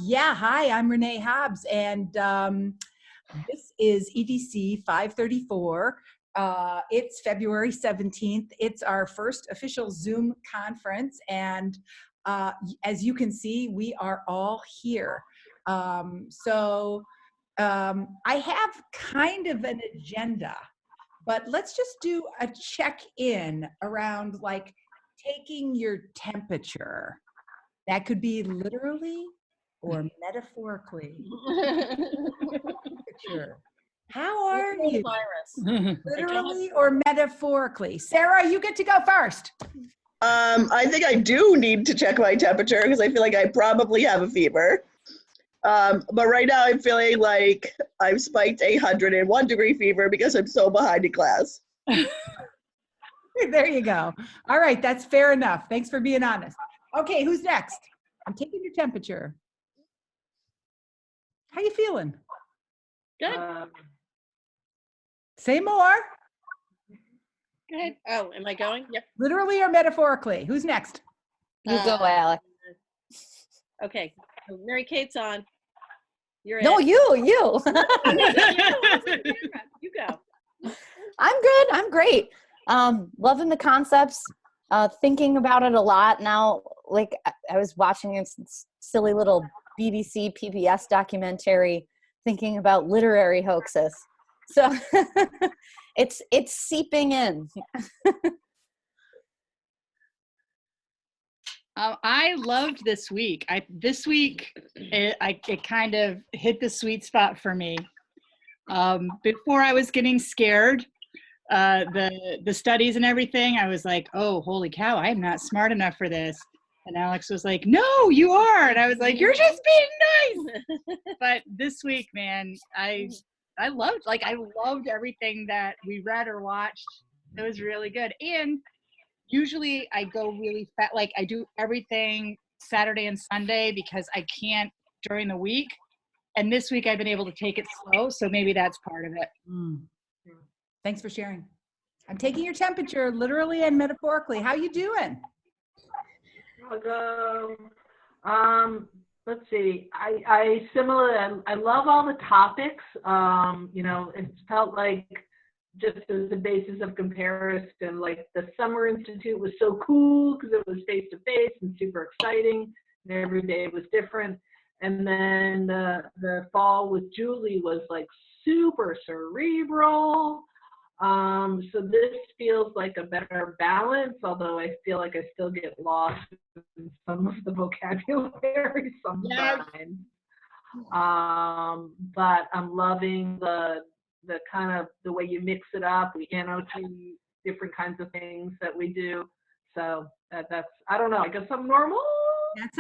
Yeah, hi, I'm Renee Hobbs, and this is EDC 534. It's February 17th. It's our first official Zoom conference, and as you can see, we are all here. I have kind of an agenda, but let's just do a check-in around like taking your temperature. That could be literally or metaphorically. Temperature. How are you? Literally or metaphorically? Sarah, you get to go first. I think I do need to check my temperature because I feel like I probably have a fever. But right now I'm feeling like I've spiked a 101-degree fever because I'm so behind in class. There you go. All right, that's fair enough. Thanks for being honest. Okay, who's next? I'm taking your temperature. How you feeling? Good. Say more. Good. Oh, am I going? Yep. Literally or metaphorically? Who's next? You go, Alex. Okay. So Mary Kate's on. You're No, in. you. You go. I'm good. I'm great. Loving the concepts, thinking about it a lot now. Like I was watching this silly little BBC PBS documentary thinking about literary hoaxes. So it's seeping in. I loved this week. This week it kind of hit the sweet spot for me. Before I was getting scared, the studies and everything, I was like, oh, holy cow, I am not smart enough for this. And Alex was like, no, you are. And I was like, you're just being nice. But this week, man, I loved everything that we read or watched. It was really good. And usually I go really fast, like I do everything Saturday and Sunday because I can't during the week. And this week I've been able to take it slow. So maybe that's part of it. Thanks for sharing. I'm taking your temperature literally and metaphorically. How you doing? I'll go. Let's see. I love all the topics. It felt like just as a basis of comparison, like the Summer Institute was so cool because it was face-to-face and super exciting, and every day was different. And then the fall with Julie was like super cerebral. So this feels like a better balance, although I feel like I still get lost in some of the vocabulary sometimes. But I'm loving the kind of the way you mix it up. We annotate different kinds of things that we do. So that's, I don't know, I guess I'm normal. That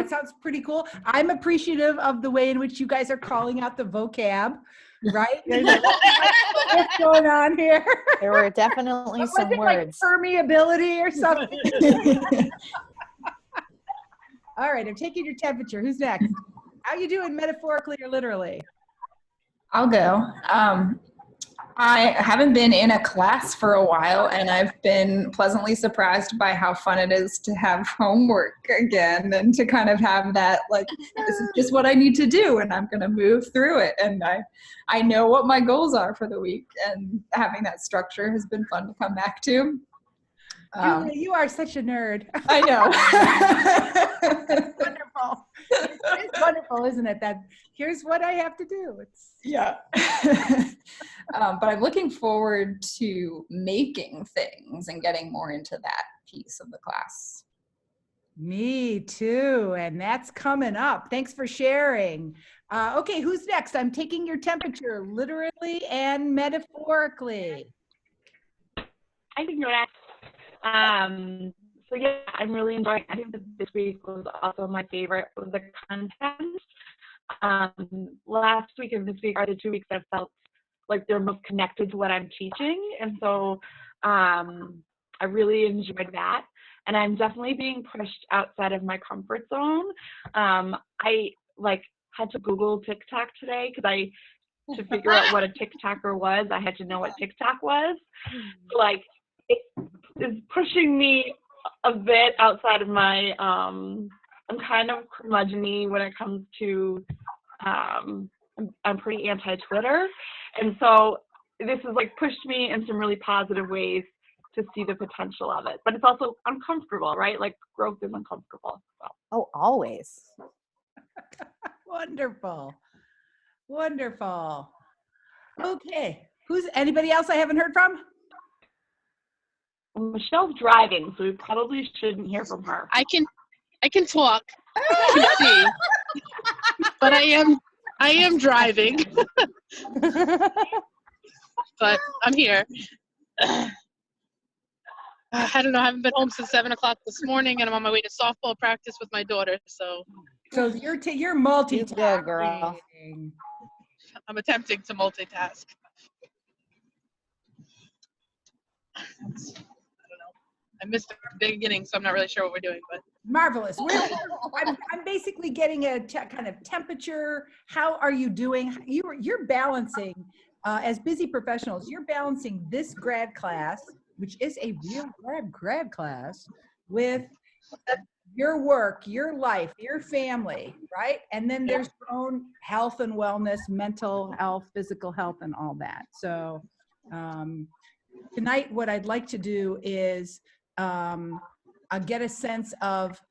sounds pretty cool. I'm appreciative of the way in which you guys are calling out the vocab, right? What's going on here? There were definitely some words. Like permeability or something. All right, I'm taking your temperature. Who's next? How you doing, metaphorically or literally? I'll go. I haven't been in a class for a while, and I've been pleasantly surprised by how fun it is to have homework again and to kind of have that, like, this is just what I need to do, and I'm going to move through it. And I know what my goals are for the week, and having that structure has been fun to come back to. Julia, you are such a nerd. I know. It's wonderful. It's wonderful, isn't it? That here's what I have to do. Yeah. But I'm looking forward to making things and getting more into that piece of the class. Me too. And that's coming up. Thanks for sharing. Okay, who's next? I'm taking your temperature literally and metaphorically. I think you're next. So yeah, I'm really enjoying. I think that this week was also my favorite was the content. Last week and this week are the 2 weeks that felt like they're most connected to what I'm teaching, and so I really enjoyed that. And I'm definitely being pushed outside of my comfort zone. I had to Google TikTok today because to figure out what a TikToker was, I had to know what TikTok was. Like, it is pushing me a bit outside of my I'm kind of curmudgeon-y when it comes to, I'm pretty anti-Twitter. And so this has like pushed me in some really positive ways to see the potential of it. But it's also uncomfortable, right? Like growth is uncomfortable. So. Oh, always. Wonderful. Wonderful. Okay. Who's anybody else I haven't heard from? Michelle's driving, so we probably shouldn't hear from her. I can talk. I can see. But I am driving. But I'm here. I don't know. I haven't been home since 7 o'clock this morning, and I'm on my way to softball practice with my daughter. So you're multitasking. You go, girl. I'm attempting to multitask. I don't know. I missed the beginning, so I'm not really sure what we're doing. But Marvelous. I'm basically getting a kind of temperature. How are you doing? You're balancing, as busy professionals, you're balancing this grad class, which is a real grad class, with your work, your life, your family, right? And then there's your own health and wellness, mental health, physical health, and all that. So tonight, what I'd like to do is get a sense of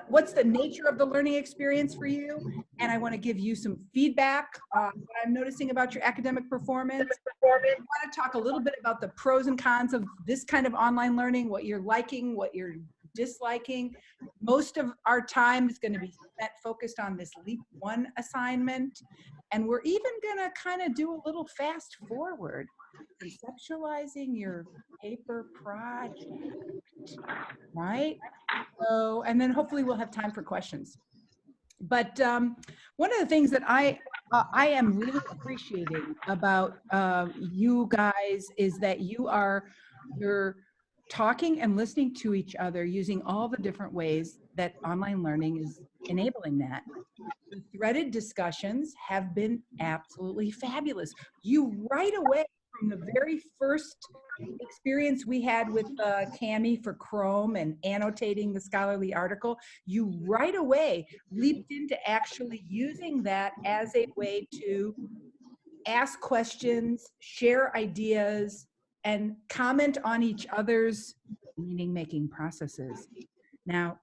what's the nature of the learning experience for you, and I want to give you some feedback what I'm noticing about your academic performance. I want to talk a little bit about the pros and cons of this kind of online learning, what you're liking, what you're disliking. Most of our time is going to be spent focused on this Leap 1 assignment, and we're even going to kind of do a little fast forward, conceptualizing your paper project, right? So, and then hopefully we'll have time for questions. But one of the things that I am really appreciating about you guys is that you're talking and listening to each other using all the different ways that online learning is enabling that. The threaded discussions have been absolutely fabulous. You right away, from the very first experience we had with Cami for Chrome and annotating the scholarly article, you right away leaped into actually using that as a way to ask questions, share ideas, and comment on each other's meaning-making processes. Now,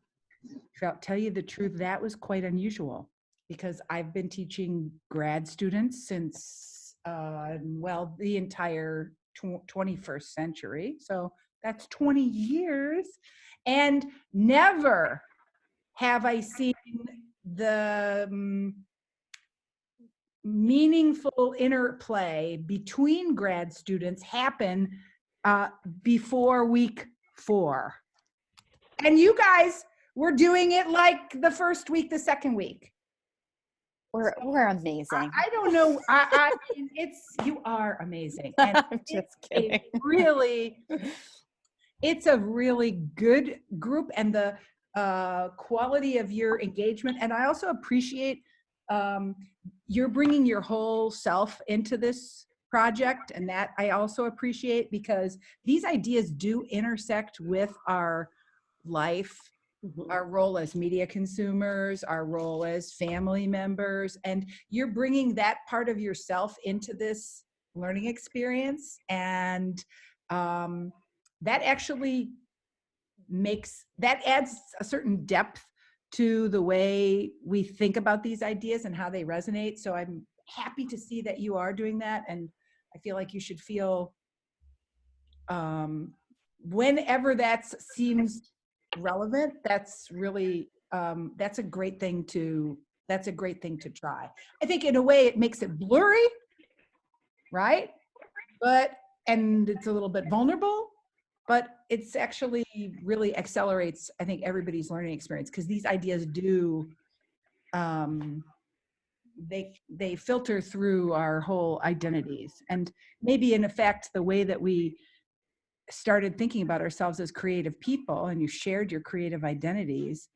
I'll tell you the truth, that was quite unusual, because I've been teaching grad students since the entire 21st century. So that's 20 years. And never have I seen the meaningful interplay between grad students happen before week 4. And you guys were doing it like the first week, the second week. We're amazing. I don't know. I mean, you are amazing. And I'm just kidding. It's a really good group, and the quality of your engagement. And I also appreciate you're bringing your whole self into this project, and that I also appreciate, because these ideas do intersect with our life, our role as media consumers, our role as family members, and you're bringing that part of yourself into this learning experience. And that actually adds a certain depth to the way we think about these ideas and how they resonate. So I'm happy to see that you are doing that, and I feel like you should feel whenever that seems relevant, that's really that's a great thing to try. I think in a way it makes it blurry, right? And it's a little bit vulnerable, but it's actually really accelerates, I think, everybody's learning experience, because these ideas do they filter through our whole identities, and maybe in effect the way that we started thinking about ourselves as creative people, and you shared your creative identities,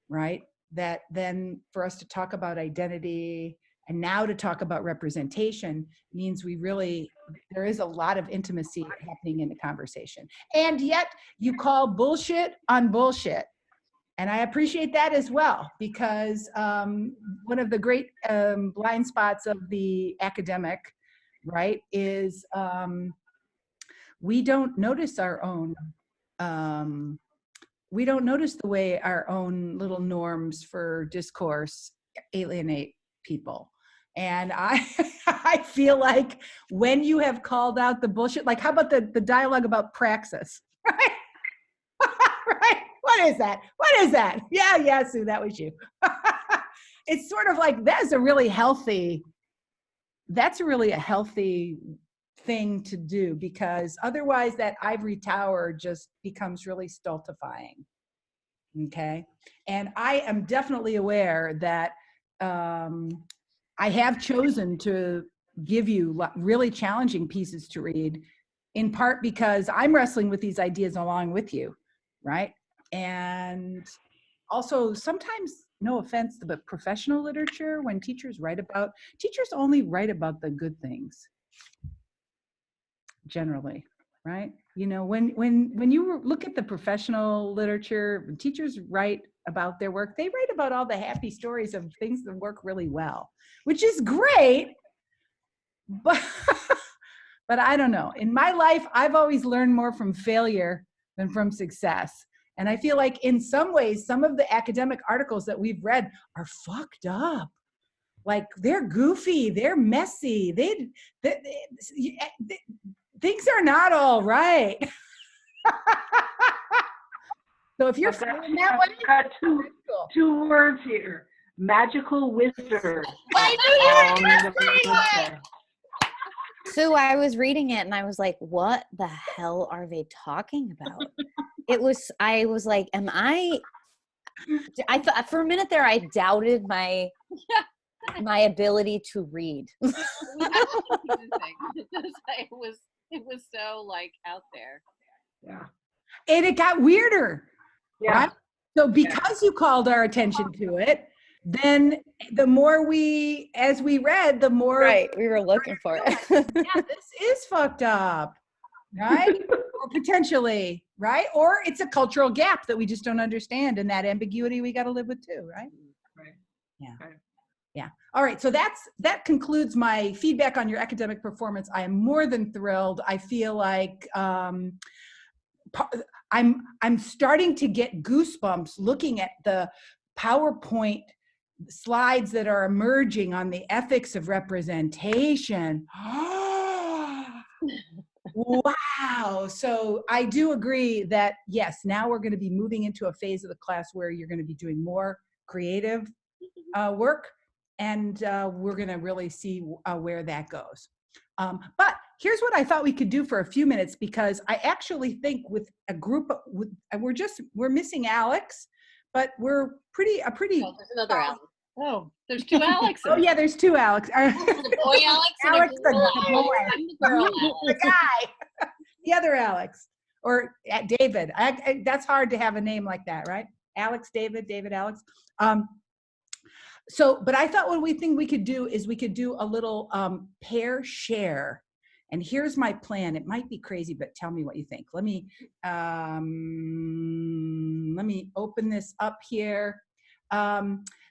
right? That then for us to talk about identity and now to talk about representation means there is a lot of intimacy happening in the conversation. And yet you call bullshit on bullshit. And I appreciate that as well, because one of the great blind spots of the academic, right, is we don't notice our own, we don't notice the way our own little norms for discourse alienate people. And I, I feel like when you have called out the bullshit, like how about the dialogue about praxis, right? Right? What is that? What is that? Yeah, Sue, that was you. It's sort of like, that's a really healthy thing to do, because otherwise that ivory tower just becomes really stultifying. Okay. And I am definitely aware that I have chosen to give you really challenging pieces to read, in part because I'm wrestling with these ideas along with you, right? And also sometimes, no offense, but professional literature, when teachers only write about the good things, generally, right? You know, when you look at the professional literature, teachers write about their work, they write about all the happy stories of things that work really well, which is great, but but I don't know. In my life, I've always learned more from failure than from success. And I feel like in some ways, some of the academic articles that we've read are fucked up. Like, they're goofy, they're messy, things are not all right. So if you're feeling that way, I've got two words here: magical wizard. I knew you were going to say it. Sue, I was reading it and I was like, what the hell are they talking about? I was like, I thought for a minute there, I doubted my ability to read. It was so like out there. Yeah. and it got weirder. Yeah. Right? So because you called our attention to it, then the more as we read, the more Right, we were looking for it. yeah, this is fucked up, right? Or potentially, right? Or it's a cultural gap that we just don't understand, and that ambiguity we got to live with too, right? Right. Yeah. Right. Yeah. All right. So that concludes my feedback on your academic performance. I am more than thrilled. I feel like I'm starting to get goosebumps looking at the PowerPoint slides that are emerging on the ethics of representation. Wow. So I do agree that, yes, now we're going to be moving into a phase of the class where you're going to be doing more creative work, and we're going to really see where that goes. But here's what I thought we could do for a few minutes, because I actually think with a group, we're missing Alex, but we're pretty. Oh, there's another Alex. Oh, there's two Alexes. Oh yeah, there's two Alex. The boy Alex and Alex, the girl the Alex. boy. I'm the girl Alex. The guy, the other Alex, or David. That's hard to have a name like that, right? Alex, David, Alex. So, but I thought what we think we could do is we could do a little pair share. And here's my plan. It might be crazy, but tell me what you think. Let me open this up here.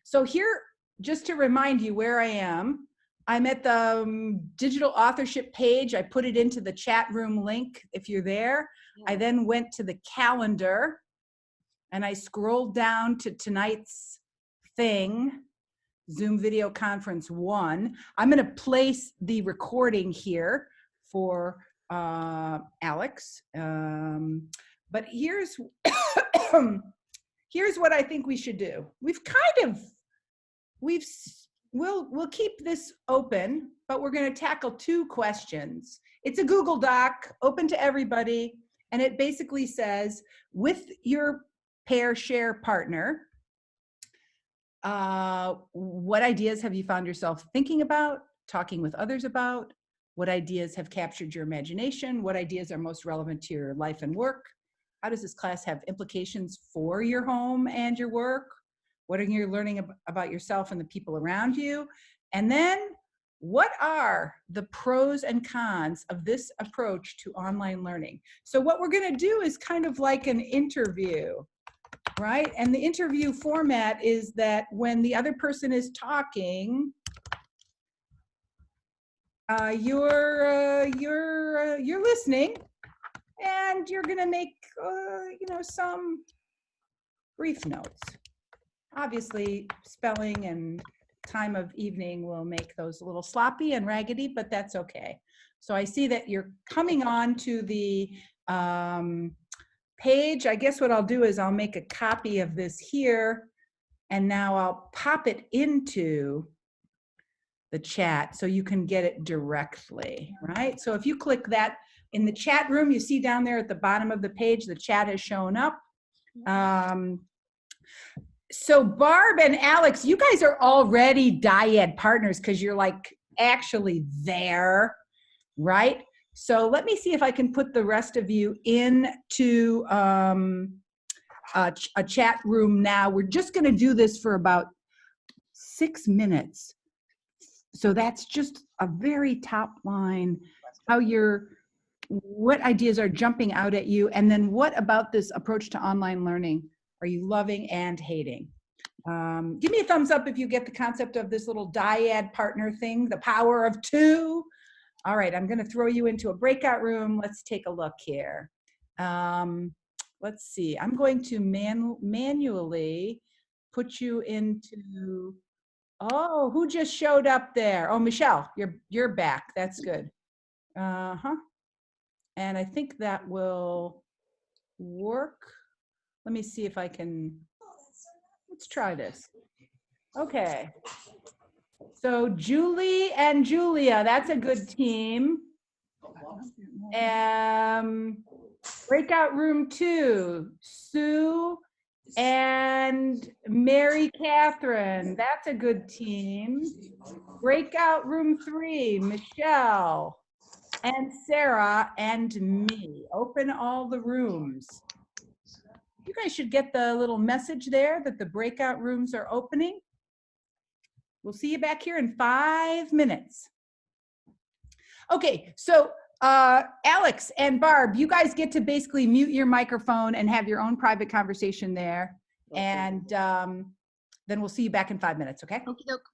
So here, just to remind you where I am, I'm at the digital authorship page. I put it into the chat room link if you're there. I then went to the calendar and I scrolled down to tonight's thing, Zoom video conference 1. I'm going to place the recording here for Alex. But here's what I think we should do. We'll keep this open, but we're going to tackle 2 questions. It's a Google Doc, open to everybody, and it basically says, with your pair share partner, what ideas have you found yourself thinking about, talking with others about? What ideas have captured your imagination? What ideas are most relevant to your life and work? How does this class have implications for your home and your work? What are you learning about yourself and the people around you? And then, what are the pros and cons of this approach to online learning? So what we're going to do is kind of like an interview. right? And the interview format is that when the other person is talking, you're listening, and you're gonna make some brief notes. Obviously, spelling and time of evening will make those a little sloppy and raggedy, but that's okay. So I see that you're coming on to the page. I guess what I'll do is I'll make a copy of this here, and now I'll pop it into the chat so you can get it directly, right? So if you click that in the chat room, you see down there at the bottom of the page, the chat has shown up. So Barb and Alex, you guys are already dyad partners because you're like actually there, right? So let me see if I can put the rest of you into a chat room now. We're just going to do this for about 6 minutes. So that's just a very top line, what ideas are jumping out at you, and then what about this approach to online learning are you loving and hating? Give me a thumbs up if you get the concept of this little dyad partner thing, the power of two. All right, I'm going to throw you into a breakout room. Let's take a look here. Let's see. I'm going to manually put you into. Oh, who just showed up there? Oh, Michelle, you're back. That's good. And I think that will work. Let me see if I can. Let's try this. Okay. So Julie and Julia, that's a good team. Breakout room 2, Sue and Mary Catherine, that's a good team. Breakout room 3, Michelle and Sarah and me. Open all the rooms. You guys should get the little message there that the breakout rooms are opening. We'll see you back here in 5 minutes. Okay, so Alex and Barb, you guys get to basically mute your microphone and have your own private conversation there. Okay. And then we'll see you back in 5 minutes, okay? Okie doke.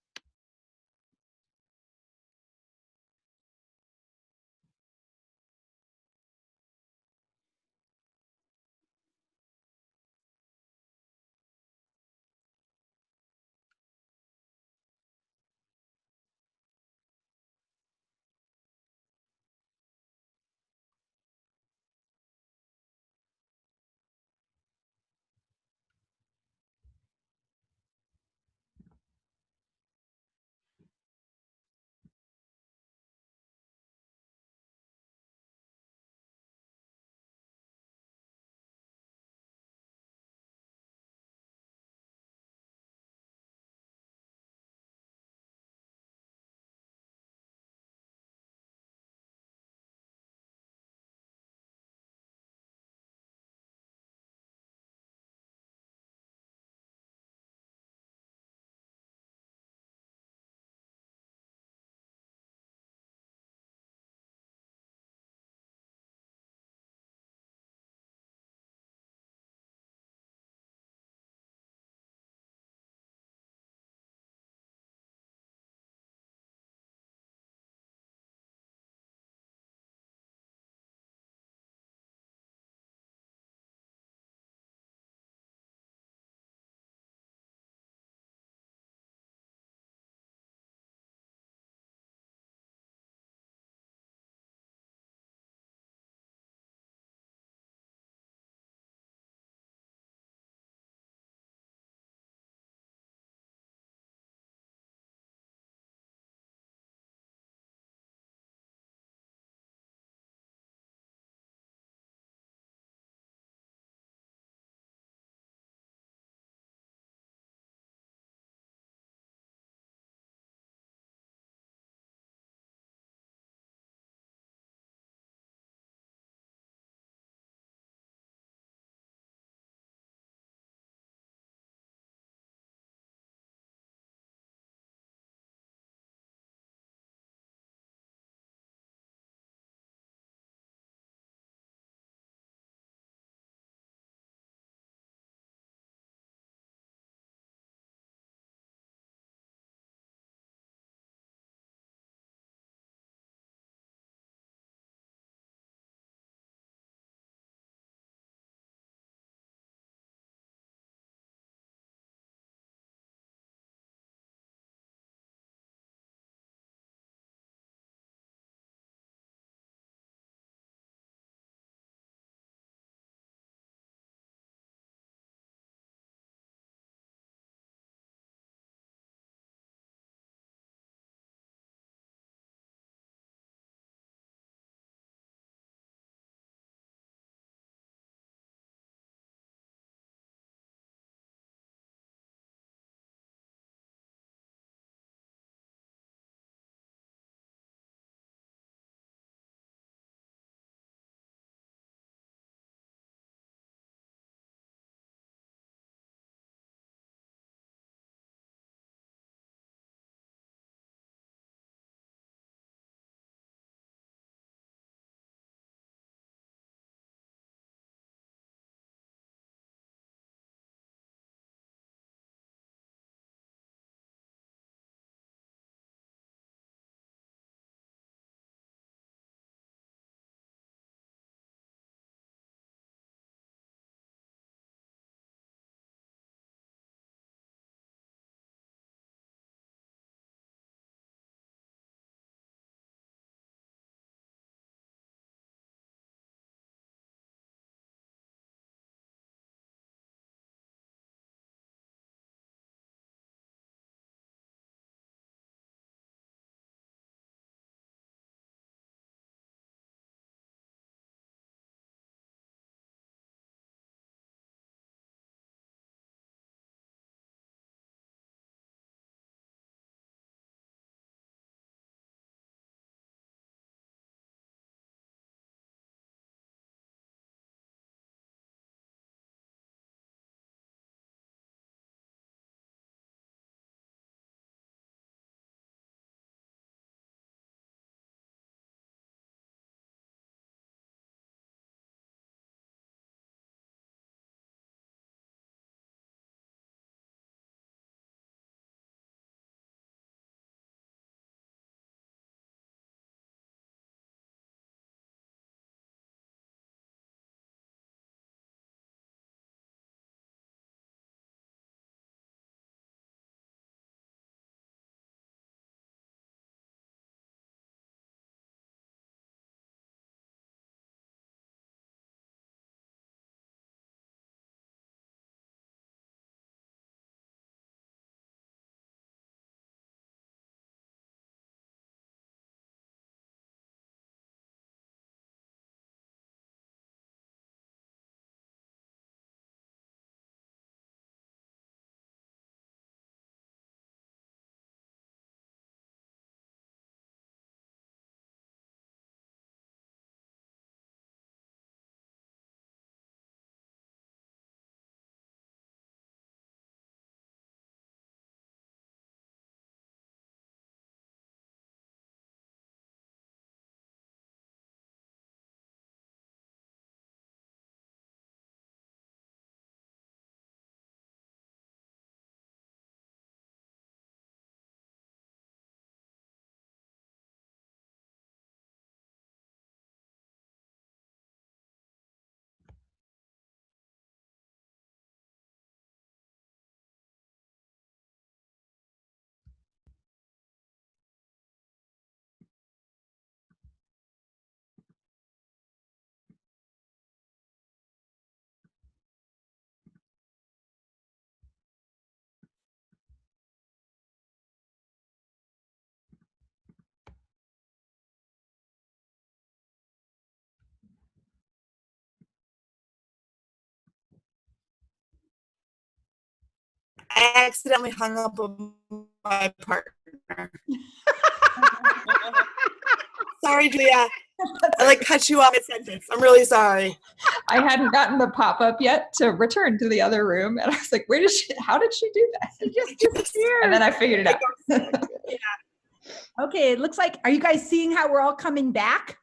I accidentally hung up on my partner. Sorry, Julia. I like cut you off mid-sentence. I'm really sorry. I hadn't gotten the pop-up yet to return to the other room, and I was like, how did she do that? She just disappeared. And then I figured it out. Okay, it looks like, are you guys seeing how we're all coming back?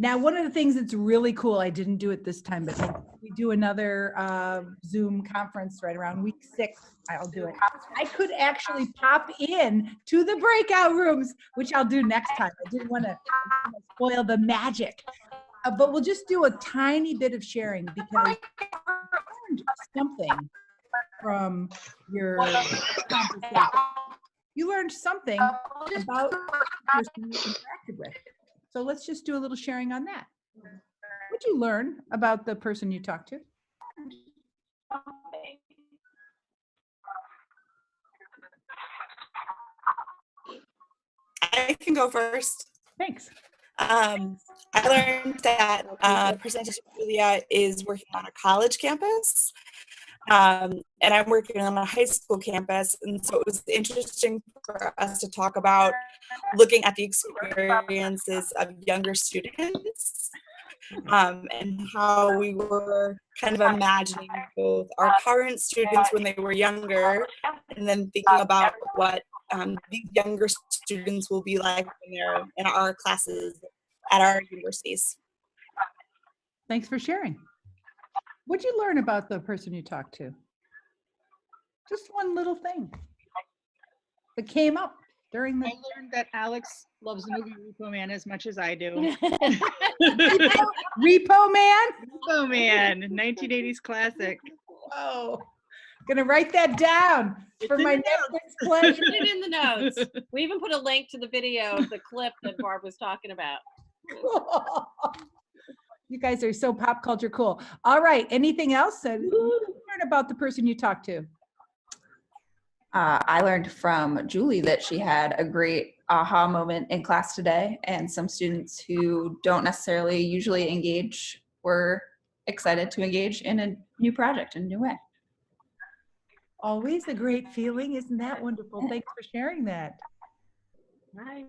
Now, one of the things that's really cool, I didn't do it this time, but we do another Zoom conference right around week 6. I'll do it. I could actually pop in to the breakout rooms, which I'll do next time. I didn't want to spoil the magic. But we'll just do a tiny bit of sharing because I learned something from your conversation. You learned something about the person you interacted with. So let's just do a little sharing on that. What'd you learn about the person you talked to? I can go first. Thanks. I learned that the person Julia is working on a college campus, and I'm working on a high school campus, and so it was interesting for us to talk about looking at the experiences of younger students, and how we were kind of imagining both our current students when they were younger, and then thinking about what these younger students will be like when they're in our classes at our universities. Thanks for sharing. What'd you learn about the person you talked to? Just one little thing that came up during the. I learned that Alex loves the movie Repo Man as much as I do. Repo Man? Repo Man, 1980s classic. Whoa. Gonna write that down for my Netflix pleasure. Put it in the notes. We even put a link to the video of the clip that Barb was talking about. You guys are so pop culture cool. All right, anything else? Learn about the person you talked to. I learned from Julie that she had a great aha moment in class today, and some students who don't necessarily usually engage were excited to engage in a new project in a new way. Always a great feeling. Isn't that wonderful? Thanks for sharing that. Nice.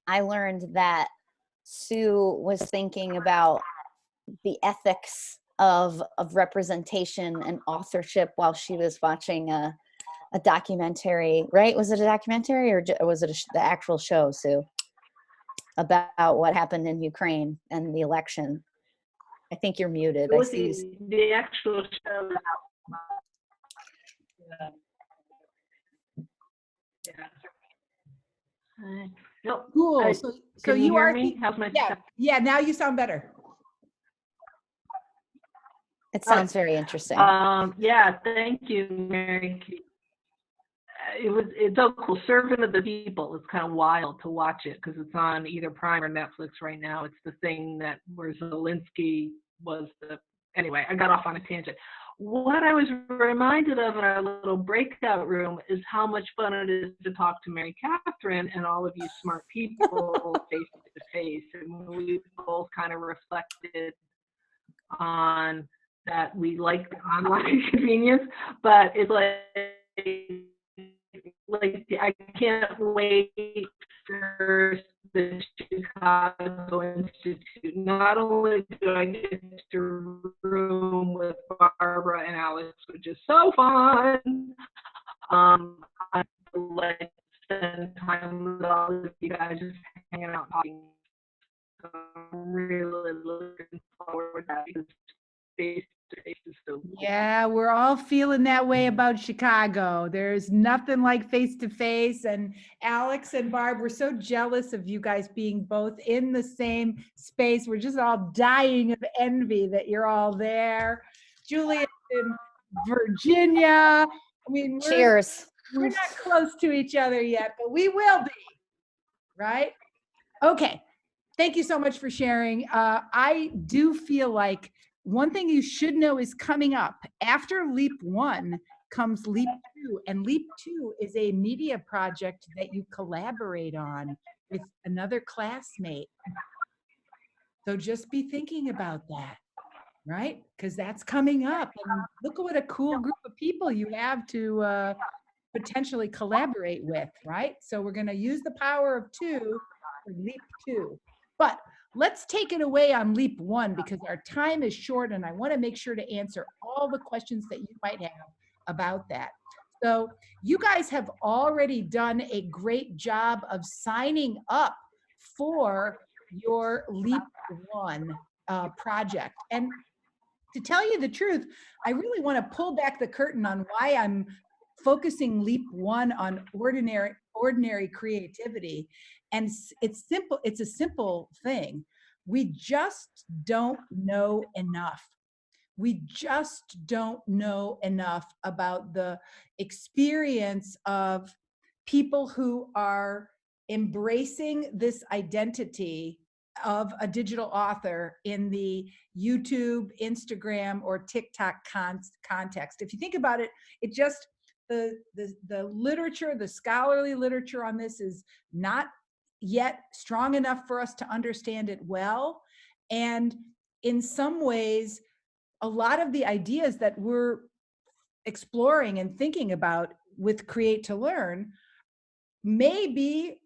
I learned that Sue was thinking about the ethics of representation and authorship while she was watching a documentary, right? Was it a documentary or was it the actual show, Sue? About what happened in Ukraine and the election. I think you're muted. It was the actual show. Yeah. No, Cool. So you you hear are me? How's my yeah. Now you sound better. It sounds very interesting. Yeah, thank you, Mary. It's so cool. Servant of the People. It's kind of wild to watch it because it's on either Prime or Netflix right now. It's the thing that where Zelensky was the. Anyway, I got off on a tangent. What I was reminded of in our little breakout room is how much fun it is to talk to Mary Catherine and all of you smart people face to face. And we both kind of reflected on that we like the online convenience, but it's like I can't wait for the Chicago Institute. Not only do I get to room with Barbara and Alex, which is so fun, I like to spend time with all of you guys just hanging out talking. So I'm really looking forward to that because face-to-face is so cool. Yeah, we're all feeling that way about Chicago. There's nothing like face-to-face. And Alex and Barb, we're so jealous of you guys being both in the same space. We're just all dying of envy that you're all there. Julie in Virginia. I mean, Cheers. We're not close to each other yet, but we will be, right? Okay. Thank you so much for sharing. I do feel like one thing you should know is coming up. After Leap 1 comes Leap 2, and Leap 2 is a media project that you collaborate on with another classmate. So just be thinking about that. right? Because that's coming up. And look at what a cool group of people you have to potentially collaborate with, right? So we're going to use the power of 2 for leap 2. But let's take it away on leap 1 because our time is short and I want to make sure to answer all the questions that you might have about that. So you guys have already done a great job of signing up for your leap 1 project. And to tell you the truth, I really want to pull back the curtain on why I'm focusing leap 1 on ordinary creativity. And it's simple. It's a simple thing. We just don't know enough. We just don't know enough about the experience of people who are embracing this identity of a digital author in the YouTube, Instagram, or TikTok context. If you think about it, it just, the literature, the scholarly literature on this is not yet strong enough for us to understand it well. And in some ways, a lot of the ideas that we're exploring and thinking about with Create to Learn may be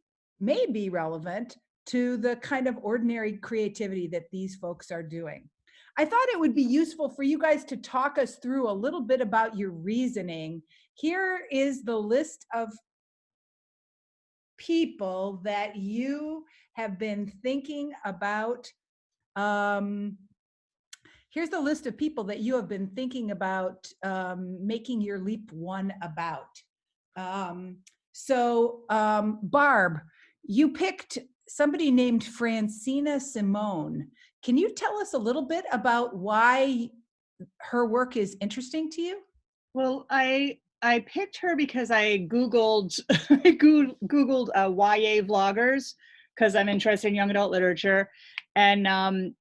relevant to the kind of ordinary creativity that these folks are doing. I thought it would be useful for you guys to talk us through a little bit about your reasoning. Here is the list of people that you have been thinking about. Here's the list of people that you have been thinking about making your leap 1 about. Barb, you picked somebody named Francina Simone. Can you tell us a little bit about why her work is interesting to you? Well, I picked her because I Googled Googled YA vloggers because I'm interested in young adult literature, and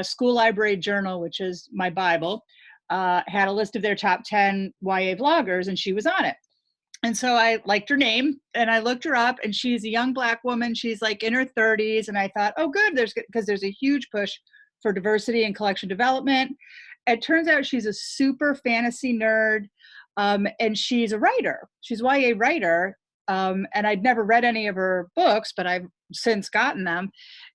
School Library Journal, which is my Bible, had a list of their top 10 YA vloggers, and she was on it. And so I liked her name, and I looked her up, and she's a young Black woman. She's like in her 30s, and I thought, oh, good, because there's a huge push for diversity and collection development. It turns out she's a super fantasy nerd, and she's a writer. She's a YA writer, and I'd never read any of her books, but I've since gotten them.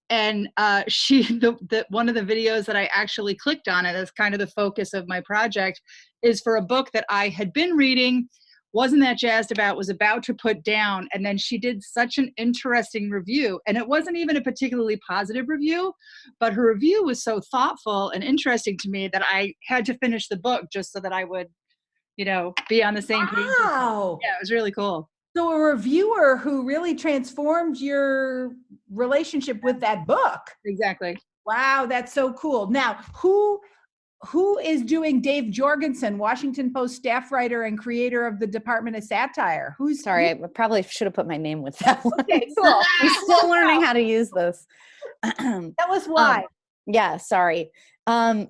And one of the videos that I actually clicked on it as kind of the focus of my project is for a book that I had been reading, wasn't that jazzed about, was about to put down. And then she did such an interesting review. And it wasn't even a particularly positive review, but her review was so thoughtful and interesting to me that I had to finish the book just so that I would, be on the same page. Wow. Yeah, it was really cool. So a reviewer who really transformed your relationship with that book. Exactly. Wow, that's so cool. Now, who is doing Dave Jorgensen, Washington Post staff writer and creator of the Department of Satire? Sorry, I probably should have put my name with that one. Okay, cool. I'm still learning how to use this. Tell us why. Yeah, sorry. I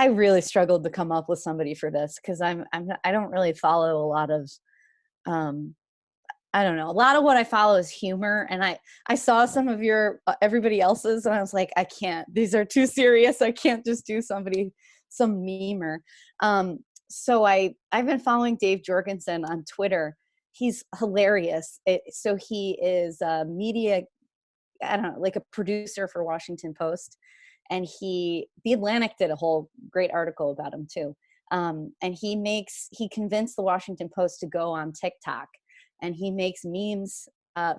really struggled to come up with somebody for this because I don't really follow a lot of I don't know. A lot of what I follow is humor, and I saw some of your everybody else's, and I was like, I can't. These are too serious. I can't just do some memer. So I've been following Dave Jorgensen on Twitter. He's hilarious. So he is a media, I don't know, like a producer for Washington Post, and The Atlantic did a whole great article about him too. And he convinced the Washington Post to go on TikTok. And he makes memes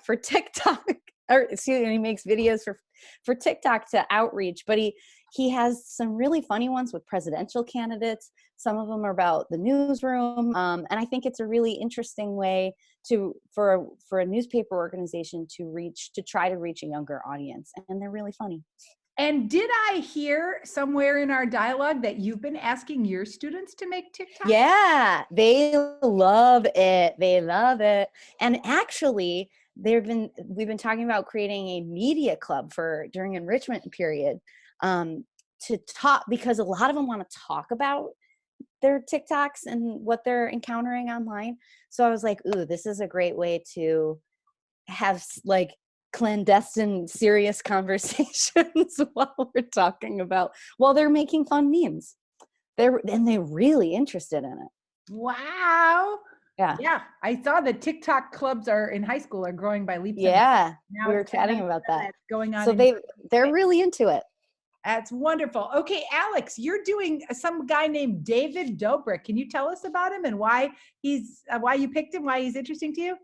for TikTok, he makes videos for TikTok to outreach. But he has some really funny ones with presidential candidates. Some of them are about the newsroom, and I think it's a really interesting way for a newspaper organization to try to reach a younger audience, and they're really funny. And did I hear somewhere in our dialogue that you've been asking your students to make TikTok? Yeah, they love it. They love it. And actually, we've been talking about creating a media club during enrichment period to talk, because a lot of them want to talk about their TikToks and what they're encountering online. So I was like, ooh, this is a great way to have clandestine, serious conversations while they're making fun memes. They're really interested in it. Wow. Yeah. Yeah. I saw the TikTok clubs in high school are growing by leaps. Yeah. Now We were it's kind chatting of about that. going on. So they're really into it. That's wonderful. Okay, Alex, you're doing some guy named David Dobrik. Can you tell us about him and why you picked him, why he's interesting to you?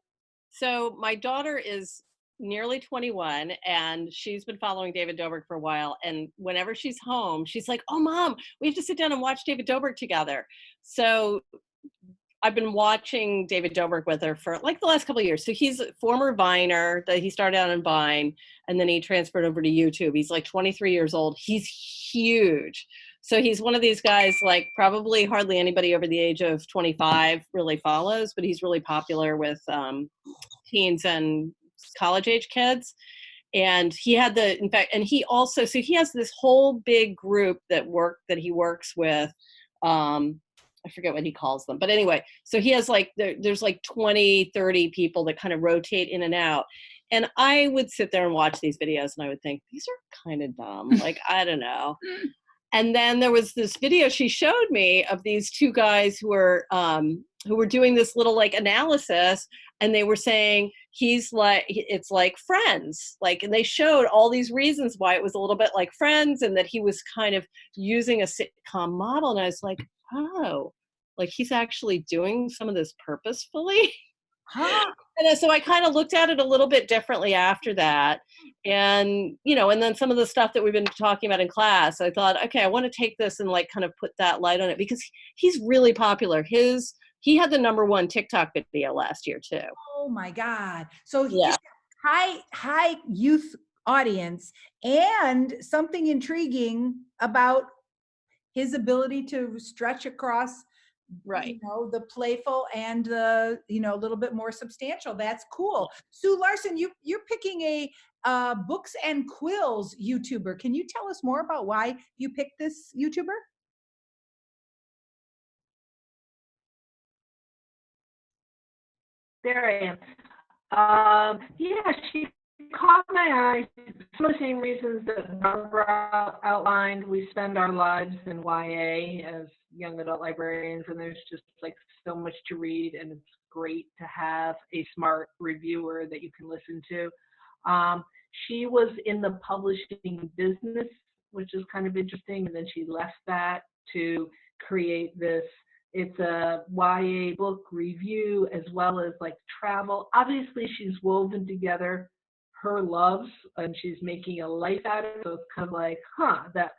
So my daughter is nearly 21 and she's been following David Dobrik for a while. And whenever she's home, she's like, "Oh, Mom, we have to sit down and watch David Dobrik together." So I've been watching David Dobrik with her for like the last couple of years. So he's a former Viner. He started out in Vine and then he transferred over to YouTube. He's like 23 years old. He's huge. So he's one of these guys like probably hardly anybody over the age of 25 really follows, but he's really popular with teens and college age kids. And he had and he also, so he has this whole big group that he works with. I forget what he calls them, but anyway, so he has like, there's like 20, 30 people that kind of rotate in and out. And I would sit there and watch these videos and I would think, these are kind of dumb. Like, I don't know. And then there was this video she showed me of these two guys who were doing this little like analysis, and they were saying it's like Friends, like, and they showed all these reasons why it was a little bit like Friends, and that he was kind of using a sitcom model. And I was like, oh, like he's actually doing some of this purposefully. Huh. And so I kind of looked at it a little bit differently after that. And, and then some of the stuff that we've been talking about in class, I thought, okay, I want to take this and like kind of put that light on it because he's really popular. He had the #1 TikTok video last year too. Oh my God. So yeah, high youth audience, and something intriguing about his ability to stretch across, right. The playful and the, a little bit more substantial. That's cool. Sue Larson, you're picking a books and quills YouTuber. Can you tell us more about why you picked this YouTuber? There I am. Yeah, she caught my eye. Some of the same reasons that Barbara outlined. We spend our lives in YA as young adult librarians, and there's just like so much to read, and it's great to have a smart reviewer that you can listen to. She was in the publishing business, which is kind of interesting, and then she left that to create this. It's a YA book review as well as like travel. Obviously, she's woven together her loves and she's making a life out of it. So it's kind of like, that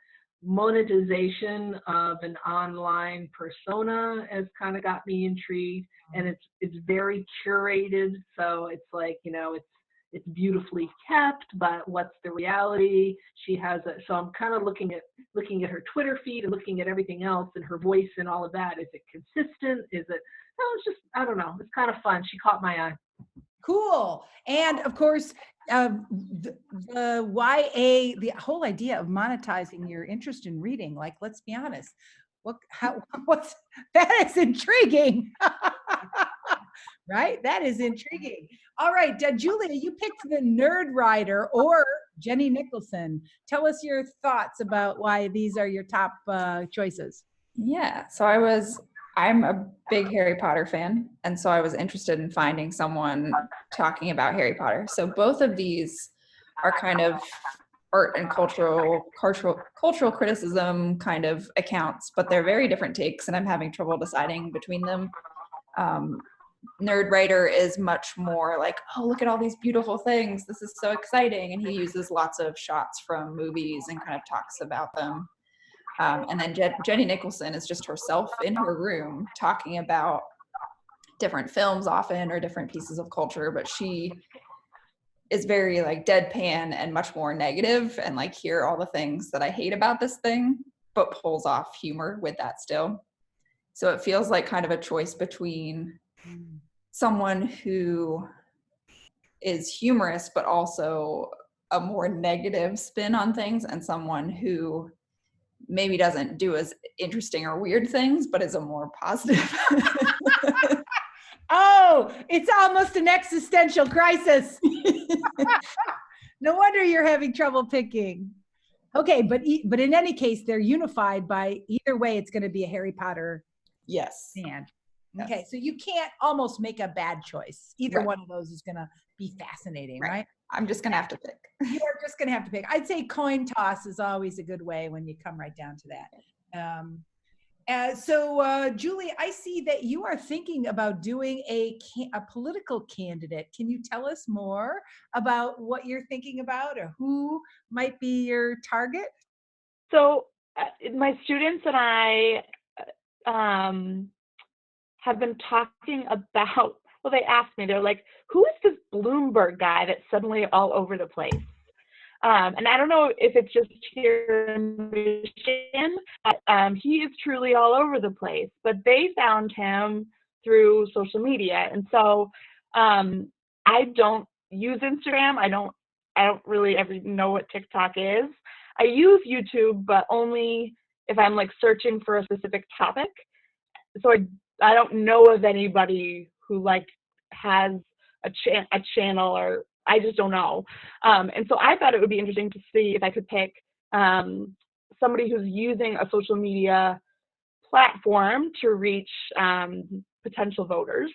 monetization of an online persona has kind of got me intrigued. And it's very curated. So it's like, it's beautifully kept, but what's the reality? She has so I'm kind of looking at her Twitter feed and looking at everything else and her voice and all of that. Is it consistent? Is it, it's just, I don't know. It's kind of fun. She caught my eye. Cool. And of course, the YA, the whole idea of monetizing your interest in reading, like, let's be honest, that is intriguing. Right? That is intriguing. All right, Julia, you picked the Nerd Rider or Jenny Nicholson. Tell us your thoughts about why these are your top choices. Yeah, so I'm a big Harry Potter fan, and so I was interested in finding someone talking about Harry Potter. So both of these are kind of art and cultural criticism kind of accounts, but they're very different takes, and I'm having trouble deciding between them. Nerd Writer is much more like, oh, look at all these beautiful things. This is so exciting. And he uses lots of shots from movies and kind of talks about them. And then Jenny Nicholson is just herself in her room talking about different films often or different pieces of culture, but she is very like deadpan and much more negative and like, here are all the things that I hate about this thing, but pulls off humor with that still. So it feels like kind of a choice between someone who is humorous, but also a more negative spin on things, and someone who maybe doesn't do as interesting or weird things, but is a more positive. Oh, it's almost an existential crisis. No wonder you're having trouble picking. Okay, but in any case, they're unified by either way. It's going to be a Harry Potter Yes. fan. Yes. Okay, so you can't almost make a bad choice. Either Right. one of those is going to be fascinating, Right. right? I'm just going to have to pick. You're just going to have to pick. I'd say coin toss is always a good way when you come right down to that. So, Julie, I see that you are thinking about doing a political candidate. Can you tell us more about what you're thinking about or who might be your target? So my students and I have been talking about, well, they asked me, they're like, who is this Bloomberg guy that's suddenly all over the place? And I don't know if it's just here in Michigan, but he is truly all over the place. But they found him through social media. And so I don't use Instagram. I don't really ever know what TikTok is. I use YouTube, but only if I'm like searching for a specific topic. So I don't know of anybody who like has a channel, or I just don't know. And so I thought it would be interesting to see if I could pick somebody who's using a social media platform to reach potential voters.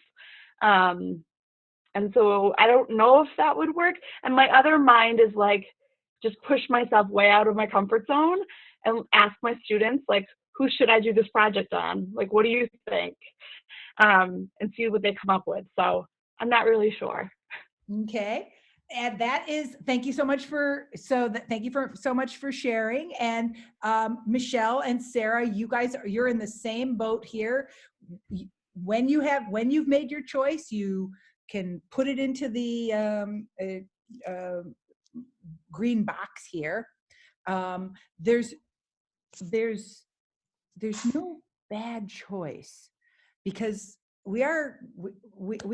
And so I don't know if that would work. And my other mind is like, just push myself way out of my comfort zone and ask my students, like, who should I do this project on? Like, what do you think? And see what they come up with. So I'm not really sure. Okay. And that is, thank you so much for so much for sharing. And Michelle and Sarah, you're in the same boat here. When you've made your choice, you can put it into the green box here. There's no bad choice, because we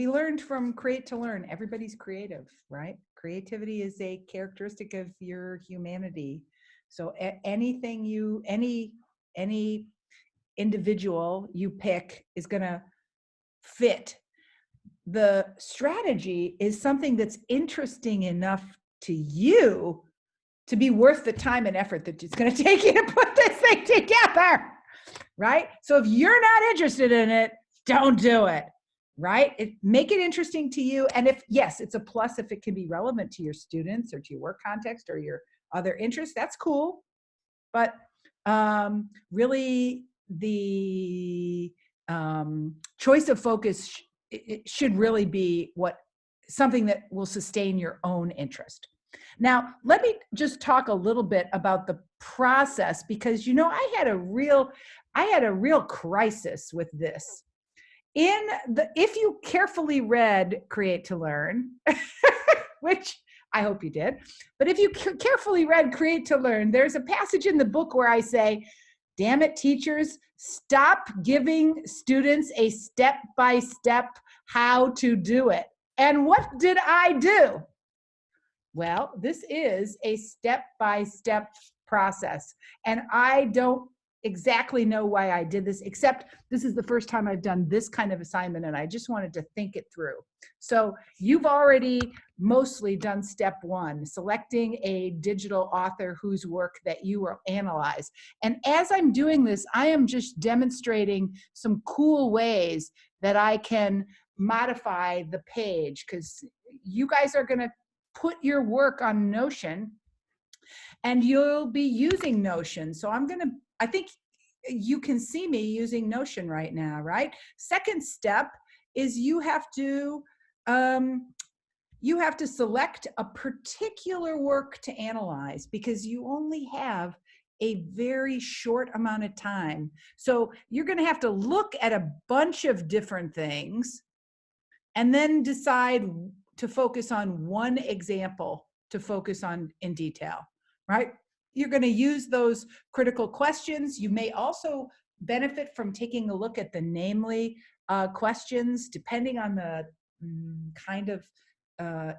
learned from Create to Learn. Everybody's creative, right? Creativity is a characteristic of your humanity. So any individual you pick is going to fit. The strategy is something that's interesting enough to you to be worth the time and effort that it's going to take you to put this thing together, right? So if you're not interested in it, don't do it, right? Make it interesting to you. And it's a plus if it can be relevant to your students or to your work context or your other interests, that's cool. But really the choice of focus it should really be something that will sustain your own interest. Now, let me just talk a little bit about the process, because I had a real crisis with this. If you carefully read Create to Learn, which I hope you did, but if you carefully read Create to Learn, there's a passage in the book where I say, damn it, teachers, stop giving students a step-by-step how to do it. And what did I do? Well, this is a step-by-step process. And I don't exactly know why I did this, except this is the first time I've done this kind of assignment, and I just wanted to think it through. So you've already mostly done step one, selecting a digital author whose work that you will analyze. And as I'm doing this, I am just demonstrating some cool ways that I can modify the page, because you guys are going to put your work on Notion and you'll be using Notion. So I think you can see me using Notion right now, right? Second step is you have to select a particular work to analyze, because you only have a very short amount of time. So you're going to have to look at a bunch of different things and then decide to focus on one example to focus on in detail, right? You're going to use those critical questions. You may also benefit from taking a look at the namely questions, depending on the kind of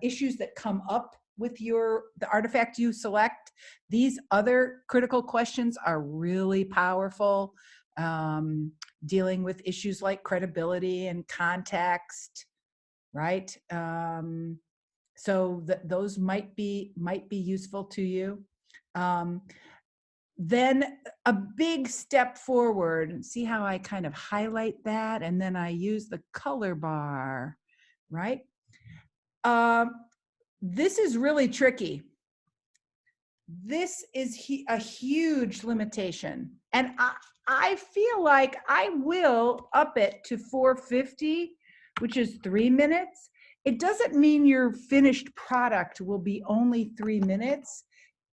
issues that come up with the artifact you select. These other critical questions are really powerful. dealing with issues like credibility and context, right? So those might be useful to you. Then a big step forward, see how I kind of highlight that, and then I use the color bar, right? This is really tricky. This is a huge limitation. And I feel like I will up it to 450, which is 3 minutes. It doesn't mean your finished product will be only 3 minutes.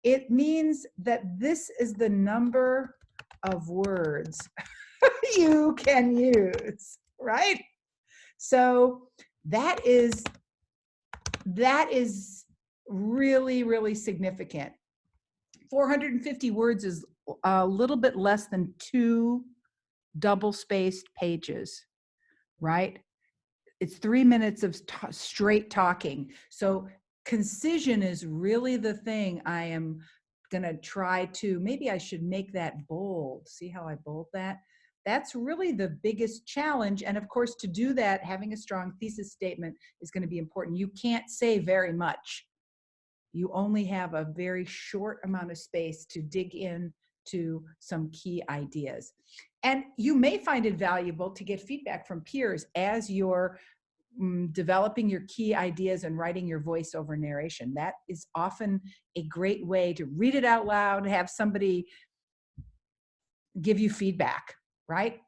It means that this is the number of words you can use, right? So that is really, really significant. 450 words is a little bit less than 2 double-spaced pages, right? It's 3 minutes of straight talking. So concision is really the thing I am gonna try to, maybe I should make that bold. See how I bold that? That's really the biggest challenge. And of course, to do that, having a strong thesis statement is gonna be important. You can't say very much. You only have a very short amount of space to dig in to some key ideas. And you may find it valuable to get feedback from peers as you're developing your key ideas and writing your voiceover narration. That is often a great way to read it out loud, have somebody give you feedback, right?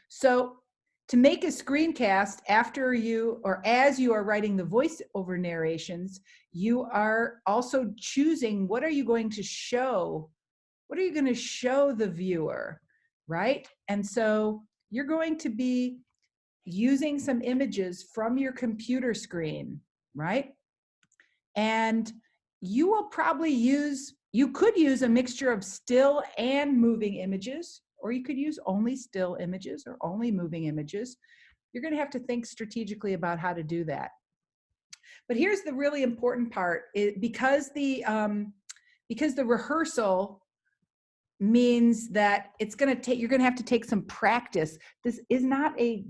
So to make a screencast after you, or as you are writing the voiceover narrations, you are also choosing what are you going to show? What are you going to show the viewer, right? And so you're going to be using some images from your computer screen, right? And you will probably you could use a mixture of still and moving images, or you could use only still images or only moving images. You're going to have to think strategically about how to do that. But here's the really important part. Because the rehearsal means that it's going to take, you're going to have to take some practice. This is not a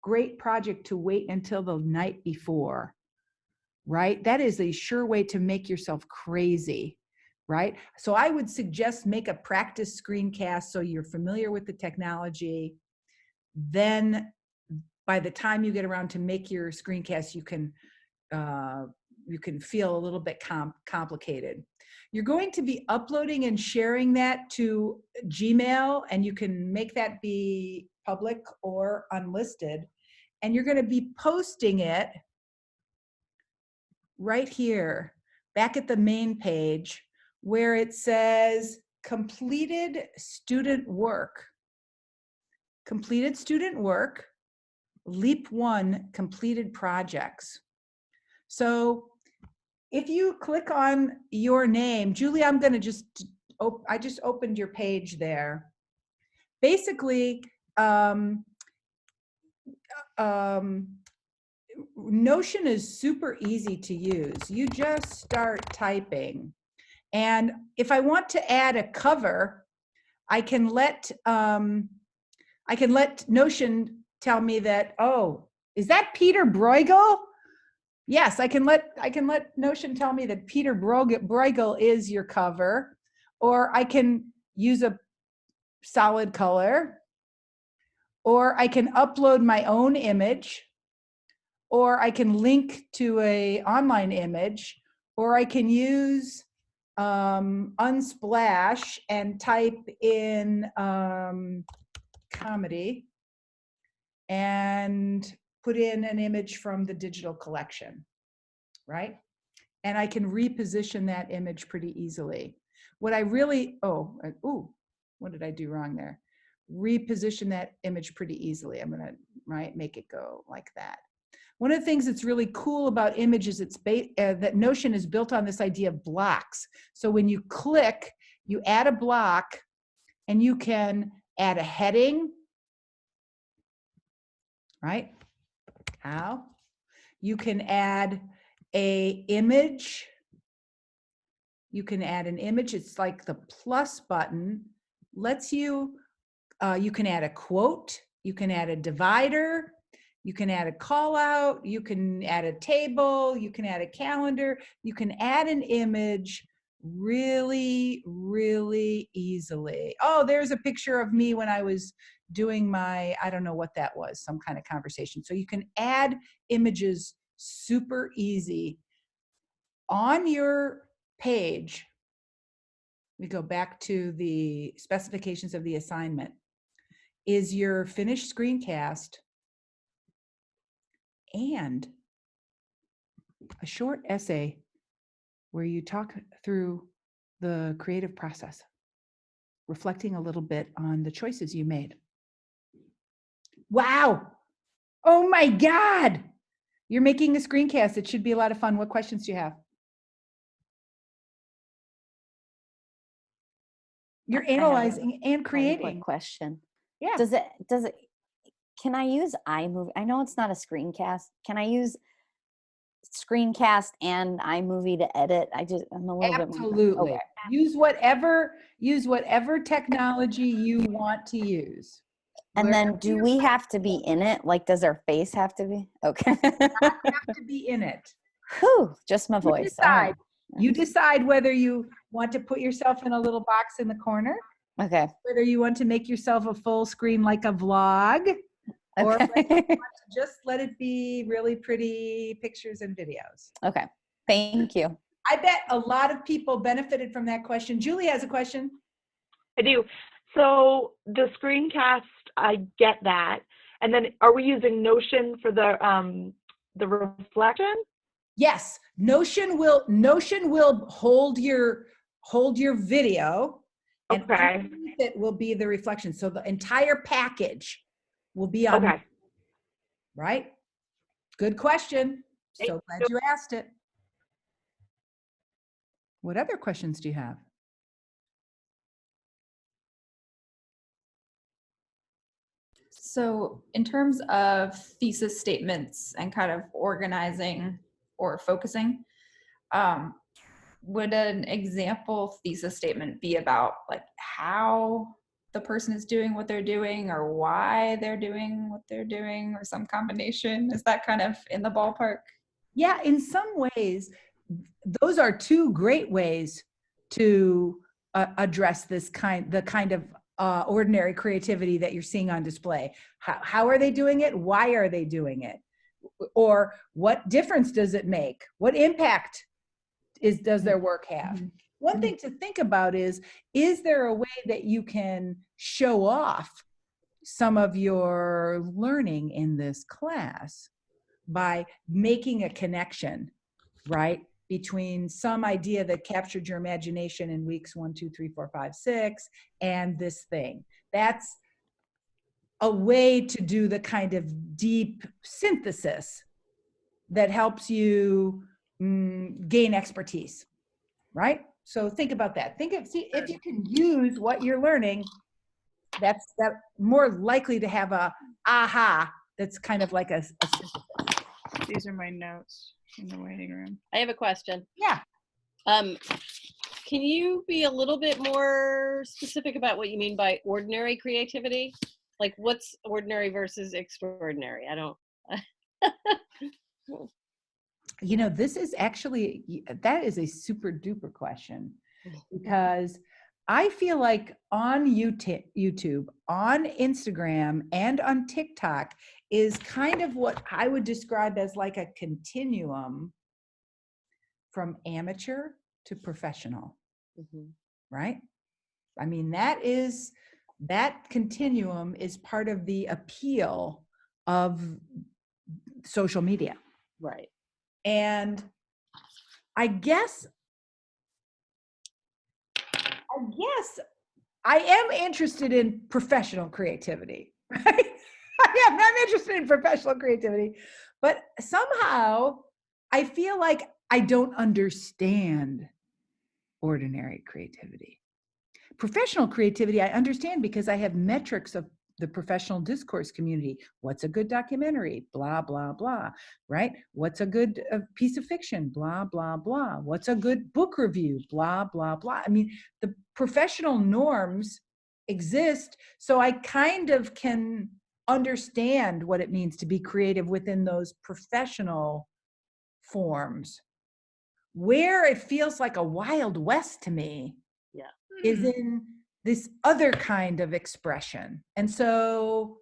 great project to wait until the night before, right? That is a sure way to make yourself crazy, right? So I would suggest make a practice screencast so you're familiar with the technology. Then by the time you get around to make your screencast, you can feel a little bit complicated. You're going to be uploading and sharing that to Gmail, and you can make that be public or unlisted. And you're going to be posting it right here, back at the main page, where it says completed student work. Completed student work, Leap 1 completed projects. So if you click on your name, Julie, I'm going to I just opened your page there. Basically, Notion is super easy to use. You just start typing. And if I want to add a cover, I can let Notion tell me that, oh, is that Peter Bruegel? Yes, I can let Notion tell me that Peter Bruegel is your cover, or I can use a solid color, or I can upload my own image, or I can link to an online image, or I can use Unsplash and type in comedy and put in an image from the digital collection, right? And I can reposition that image pretty easily. What I really, what did I do wrong there? Reposition that image pretty easily. I'm gonna, make it go like that. One of the things that's really cool about images, that Notion is built on this idea of blocks. So when you click, you add a block, and you can add a heading, right? How? You can add an image. You can add an image. It's like the plus button lets you You can add a quote, you can add a divider, you can add a call out, you can add a table, you can add a calendar, you can add an image really, really easily. Oh, there's a picture of me when I was doing my, I don't know what that was, some kind of conversation. So you can add images super easy. On your page, we go back to the specifications of the assignment, is your finished screencast and a short essay where you talk through the creative process, reflecting a little bit on the choices you made. Wow. Oh my God. You're making a screencast. It should be a lot of fun. What questions do you have? You're analyzing and creating. Quick question. Yeah. Does it, can I use iMovie? I know it's not a screencast. Can I use screencast and iMovie to edit? I'm a little bit. Absolutely. Okay. Use whatever technology you want to use. And then do we have to be in it? Like, does our face have to be? Okay. have to be in it. Whew, just my voice. You decide whether you want to put yourself in a little box in the corner. Okay. Whether you want to make yourself a full screen like a vlog, or Okay. whether you want to just let it be really pretty pictures and videos. Okay. Thank you. I bet a lot of people benefited from that question. Julie has a question. I do. So the screencast, I get that. And then are we using Notion for the reflection? Yes, Notion will hold your video, and underneath it will be the reflection. So the entire package will be on. Okay. Right? Good question. So glad you asked it. What other questions do you have? So in terms of thesis statements and kind of organizing or focusing, would an example thesis statement be about like how the person is doing what they're doing or why they're doing what they're doing or some combination? Is that kind of in the ballpark? Yeah, in some ways, those are two great ways to address the kind of ordinary creativity that you're seeing on display. How are they doing it? Why are they doing it? Or what difference does it make? What impact does their work have? Mm-hmm. One thing to think about is there a way that you can show off some of your learning in this class by making a connection, right, between some idea that captured your imagination in weeks 1, 2, 3, 4, 5, 6, and this thing? That's a way to do the kind of deep synthesis that helps you gain expertise, right? So think about that. See if you can use what you're learning. That's more likely to have a aha. That's kind of like a synthesis. These are my notes in the waiting room. I have a question. Yeah. Can you be a little bit more specific about what you mean by ordinary creativity? Like what's ordinary versus extraordinary? I don't. You know, this is actually, that is a super duper question, because I feel like on YouTube, on Instagram, and on TikTok is kind of what I would describe as like a continuum from amateur to professional, right? I mean, that continuum is part of the appeal of social media. Right. And I guess I am interested in professional creativity, right? I'm interested in professional creativity, but somehow I feel like I don't understand ordinary creativity. Professional creativity, I understand because I have metrics of the professional discourse community. What's a good documentary? Blah, blah, blah, right? What's a good piece of fiction? Blah, blah, blah. What's a good book review? Blah, blah, blah. I mean, the professional norms exist. So I kind of can understand what it means to be creative within those professional forms. Where it feels like a Wild West to me is in this other kind of expression. And so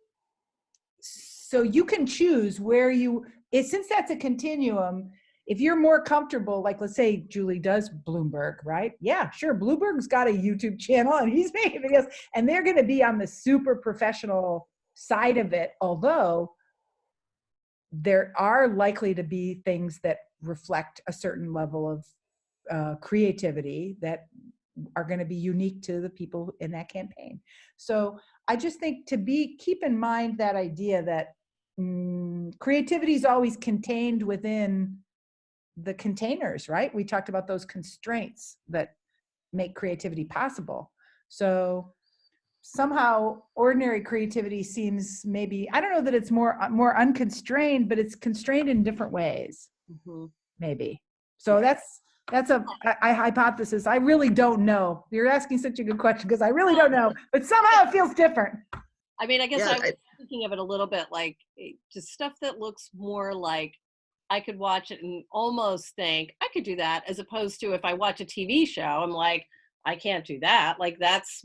you can choose where since that's a continuum, if you're more comfortable, like let's say Julie does Bloomberg, right? Yeah, sure. Bloomberg's got a YouTube channel and he's making videos and they're going to be on the super professional side of it. Although there are likely to be things that reflect a certain level of creativity that are going to be unique to the people in that campaign. So I just think keep in mind that idea that creativity is always contained within the containers, right? We talked about those constraints that make creativity possible. So somehow ordinary creativity seems maybe, I don't know that it's more unconstrained, but it's constrained in different ways, maybe. So that's a hypothesis. I really don't know. You're asking such a good question because I really don't know, but somehow it feels different. I mean, I guess I was thinking of it a little bit like just stuff that looks more like I could watch it and almost think I could do that, as opposed to if I watch a TV show, I'm like, I can't do that. Like that's,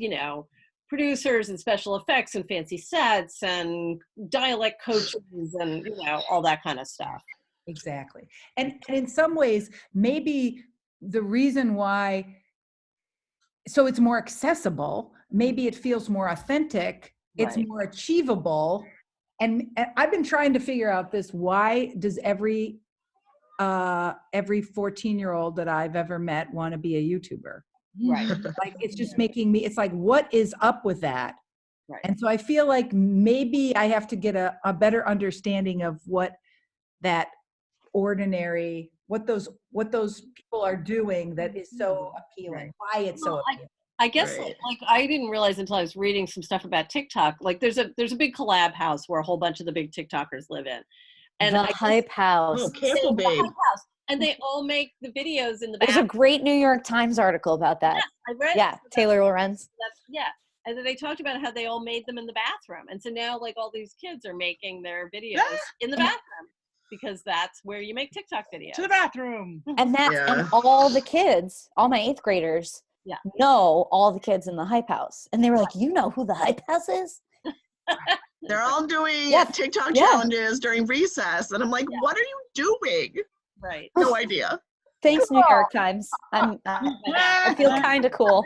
producers and special effects and fancy sets and dialect coaches and, all that kind of stuff. Exactly. And in some ways, maybe the reason why, so it's more accessible, maybe it feels more authentic, it's more achievable. And I've been trying to figure out this, why does every 14-year-old that I've ever met want to be a YouTuber? Right. Like it's just making me, it's like, what is up with that? Right. And so I feel like maybe I have to get a better understanding of what that ordinary, what those people are doing that is so appealing, why it's so appealing. I guess like I didn't realize until I was reading some stuff about TikTok, like there's a big collab house where a whole bunch of the big TikTokers live in. And the Hype House. Oh, careful, babe. The Hype House. And they all make the videos in the back. There's a great New York Times article about that. Yes, I read it. Taylor Lorenz. And then they talked about how they all made them in the bathroom. And so now like all these kids are making their videos in the bathroom because that's where you make TikTok videos. To the bathroom. And and all the kids, all my 8th graders know all the kids in the Hype House. And they were like, you know who the Hype House is? They're all doing TikTok challenges during recess. And I'm like, what are you doing? Right. No idea. Thanks, New York Times. I feel kind of cool.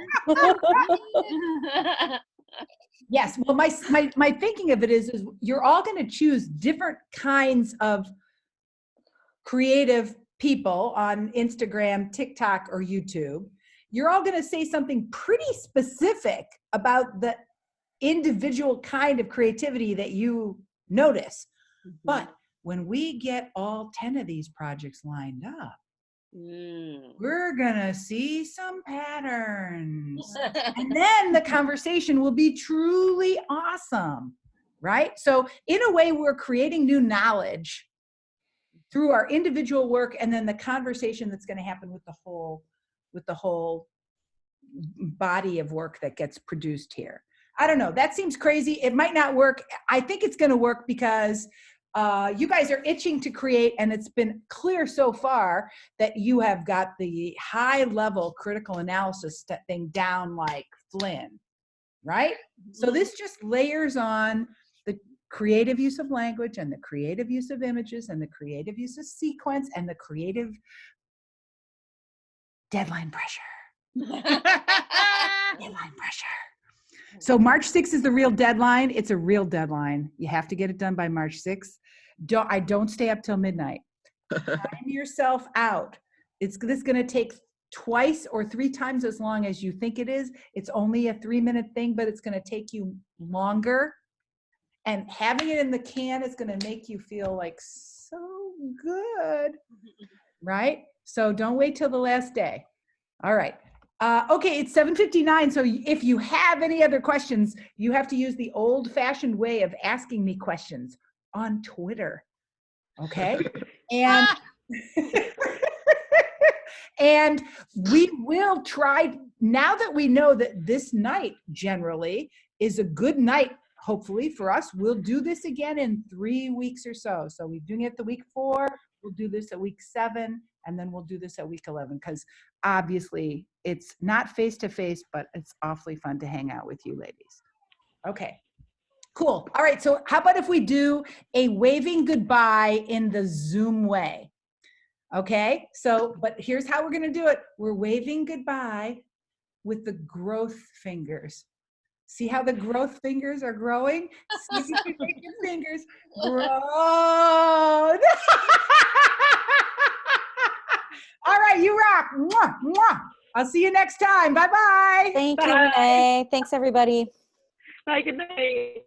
Yes. Well, my thinking of it is you're all going to choose different kinds of creative people on Instagram, TikTok, or YouTube. You're all going to say something pretty specific about the individual kind of creativity that you notice. But when we get all 10 of these projects lined up, we're gonna see some patterns. And then the conversation will be truly awesome, right? So in a way, we're creating new knowledge through our individual work, and then the conversation that's gonna happen with the whole body of work that gets produced here. I don't know, that seems crazy. It might not work. I think it's gonna work because you guys are itching to create, and it's been clear so far that you have got the high level critical analysis thing down like Flynn, right? So this just layers on the creative use of language and the creative use of images and the creative use of sequence and the creative deadline pressure. Deadline pressure. So March 6th is the real deadline. It's a real deadline. You have to get it done by March 6th. Don't stay up till midnight. Time yourself out. This is going to take twice or 3 times as long as you think it is. It's only a 3-minute thing, but it's going to take you longer. And having it in the can is going to make you feel like so good, right? So don't wait till the last day. All right. Okay, it's 7:59. So if you have any other questions, you have to use the old-fashioned way of asking me questions on Twitter. Okay? And and we will try, now that we know that this night generally is a good night, hopefully, for us. We'll do this again in 3 weeks or so. So we're doing it the week 4, we'll do this at week 7, and then we'll do this at week 11, because obviously it's not face-to-face, but it's awfully fun to hang out with you ladies. Okay, cool. All right, so how about if we do a waving goodbye in the Zoom way? Okay, so, but here's how we're gonna do it. We're waving goodbye with the growth fingers. See how the growth fingers are growing? See if you can make your fingers grow. All right, you rock. Mwah, mwah. I'll see you next time. Bye-bye. Thank you, Renee. Thanks, everybody. Bye, good night.